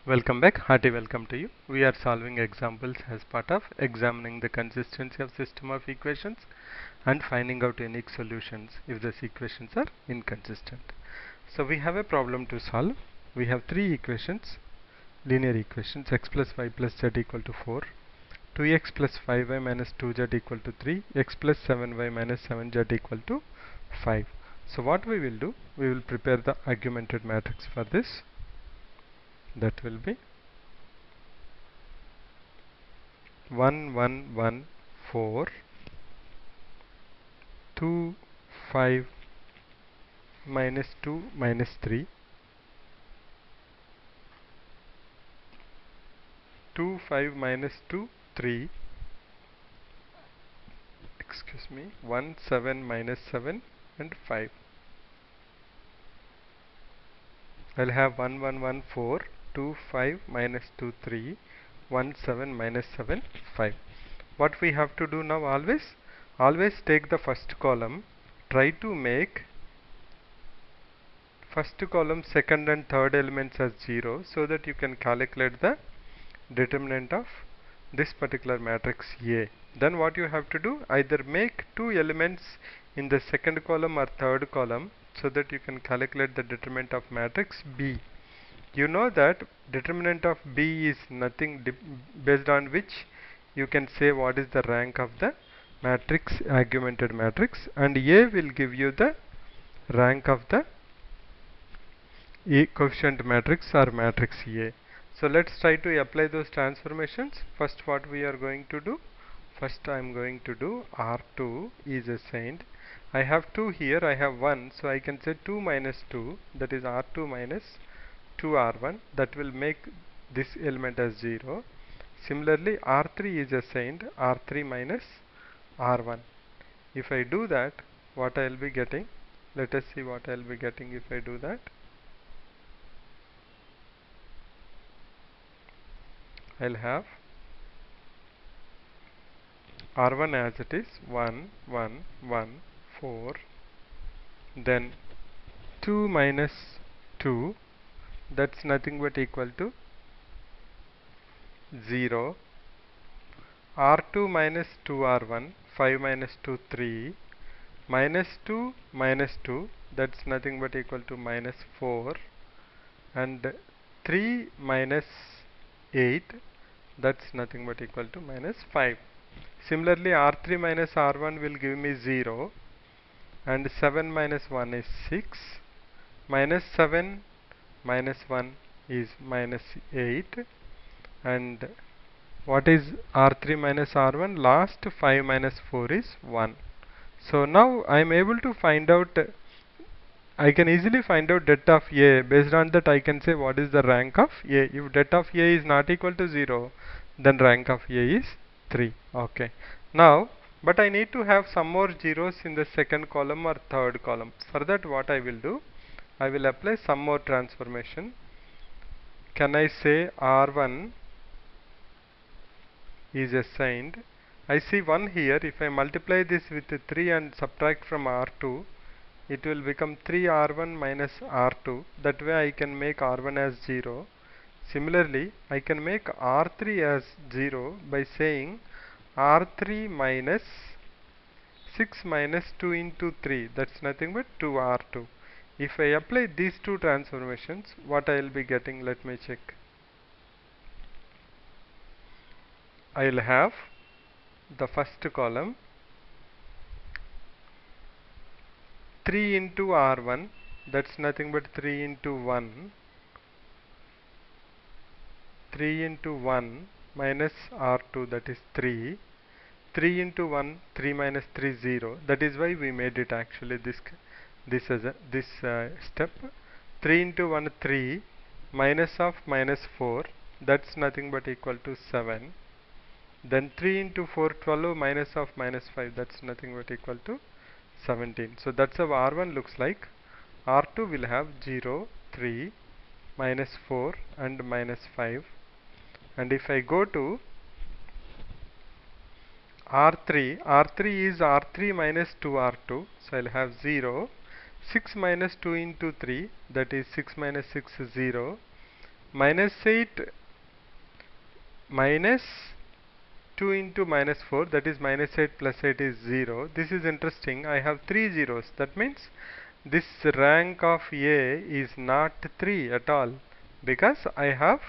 Welcome back, hearty welcome to you. We are solving examples as part of examining the consistency of system of equations and finding out unique solutions if these equations are inconsistent. So we have a problem to solve. We have three equations, linear equations: x plus y plus z equal to 4, 2x plus 5y minus 2z equal to 3, x plus 7y minus 7z equal to 5. So what we will do, we will prepare the augmented matrix for this. That will be 1 1 1 4 2 5 minus 2 minus 3 2 5 minus 2 3, excuse me, 1 7 minus 7 and 5. I'll have 1 1 1 4 2 5 minus 2 3 1 7 minus 7 5. What we have to do now, always take the first column, try to make first column, second and third elements as 0, so that you can calculate the determinant of this particular matrix A. Then what you have to do, either make two elements in the second column or third column, so that you can calculate the determinant of matrix B. You know that determinant of B is nothing based on which you can say what is the rank of the matrix, augmented matrix, and A will give you the rank of the coefficient matrix or matrix A. So let's try to apply those transformations. First, what we are going to do, first I am going to do R2 is assigned. I have 2 here, I have 1, so I can say 2 minus 2, that is R2 minus 2R1, that will make this element as 0. Similarly, R3 is assigned R3 minus R1. If I do that, what I will be getting, let us see what I will be getting if I do that. I'll have R1 as it is 1 1 1 4, then 2 minus 2, that's nothing but equal to 0, R2 minus 2R1, 5 minus 2 3, minus 2 minus 2, that's nothing but equal to minus 4, and 3 minus 8, that's nothing but equal to minus 5. Similarly, R3 minus R1 will give me 0, and 7 minus 1 is 6, minus 7 minus 1 is minus 8, and what is R3 minus R1? Last 5 minus 4 is 1. So now I am able to find out, I can easily find out det of A. Based on that, I can say what is the rank of A. If det of A is not equal to 0, then rank of A is 3. Okay. Now, but I need to have some more zeros in the second column or third column. For that, what I will do, I will apply some more transformation. Can I say R1 is assigned? I see 1 here. If I multiply this with 3 and subtract from R2, it will become 3R1 minus R2. That way I can make R1 as 0. Similarly, I can make R3 as 0 by saying R3 minus 6 minus 2 into 3. That's nothing but 2R2. If I apply these two transformations, what I will be getting, let me check. I will have the first column 3 into R1, that's nothing but 3 into 1, 3 into 1 minus R2, that is 3, 3 into 1, 3 minus 3, 0. That is why we made it actually this as a step. 3 into 1, 3, minus of minus 4, that's nothing but equal to 7. Then 3 into 4, 12, minus of minus 5, that's nothing but equal to 17. So that's how R1 looks like. R2 will have 0, 3, minus 4 and minus 5. And if I go to R3, R3 is R3 minus 2R2. So I'll have 0, 6 minus 2 into 3, that is 6 minus 6 is 0. minus 8 minus 2 into minus 4, that is minus 8 plus 8 is 0. This is interesting. I have 3 zeros. That means this rank of A is not 3 at all, because I have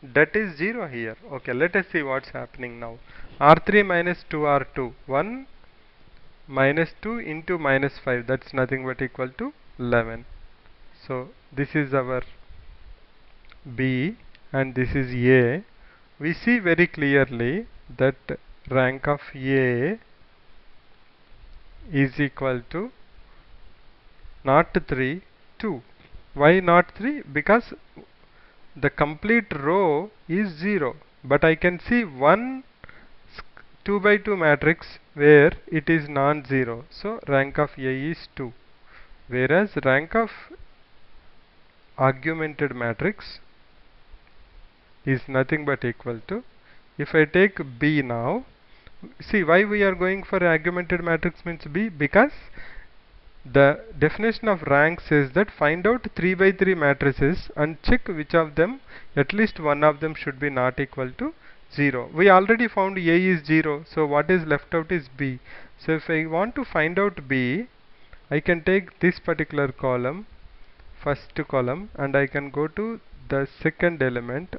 that is 0 here. Okay, let us see what's happening now. R3 minus 2R2, 1 minus 2 into minus 5, that's nothing but equal to 11. So this is our B and this is A. We see very clearly that rank of A is equal to not 3, 2. Why not 3? Because the complete row is 0. But I can see one 2 by 2 matrix where it is non-zero. So rank of A is 2. Whereas rank of augmented matrix is nothing but equal to, if I take B now, see why we are going for augmented matrix means B, because the definition of rank says that find out 3 by 3 matrices and check which of them, at least one of them should be not equal to 0. We already found A is 0, so what is left out is B. So if I want to find out B, I can take this particular column, first column, and I can go to the second element.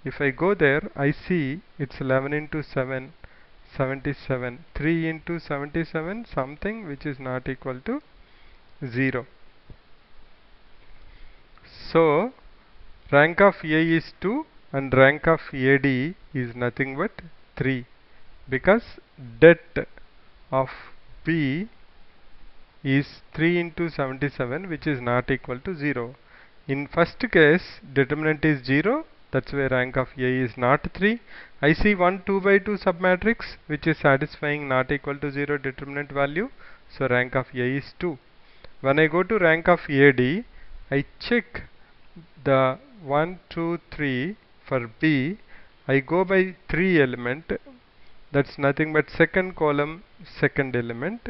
If I go there, I see it's 11 into 7, 77. 3 into 77, something which is not equal to 0. So rank of A is 2 and rank of AD is nothing but 3, because det of B is 3 into 77, which is not equal to 0. In first case, determinant is 0, that's why rank of A is not 3. I see one 2 by 2 submatrix which is satisfying not equal to 0 determinant value, so rank of A is 2. When I go to rank of AD, I check the 1, 2, 3 for B. I go by 3 element, that's nothing but second column, second element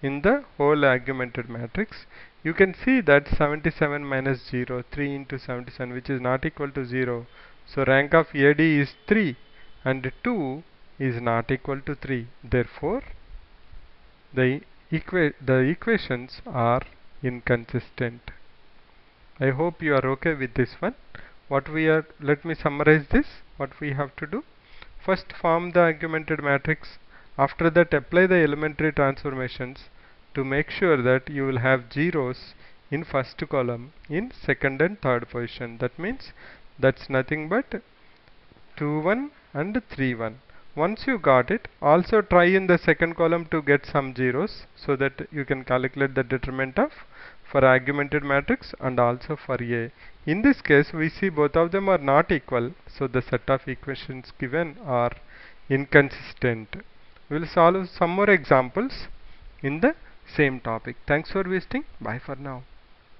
in the whole augmented matrix. You can see that 77 minus 0, 3 into 77, which is not equal to 0. So rank of AD is 3 and 2 is not equal to 3. Therefore, the equations are inconsistent. I hope you are okay with this one. Let me summarize this. What we have to do: first form the augmented matrix. After that, apply the elementary transformations to make sure that you will have zeros in first column, in second and third position. That means that's nothing but 2 1 and 3 1. Once you got it, also try in the second column to get some zeros, so that you can calculate the determinant of for augmented matrix and also for A. In this case, we see both of them are not equal, so the set of equations given are inconsistent. We will solve some more examples in the same topic. Thanks for visiting. Bye for now.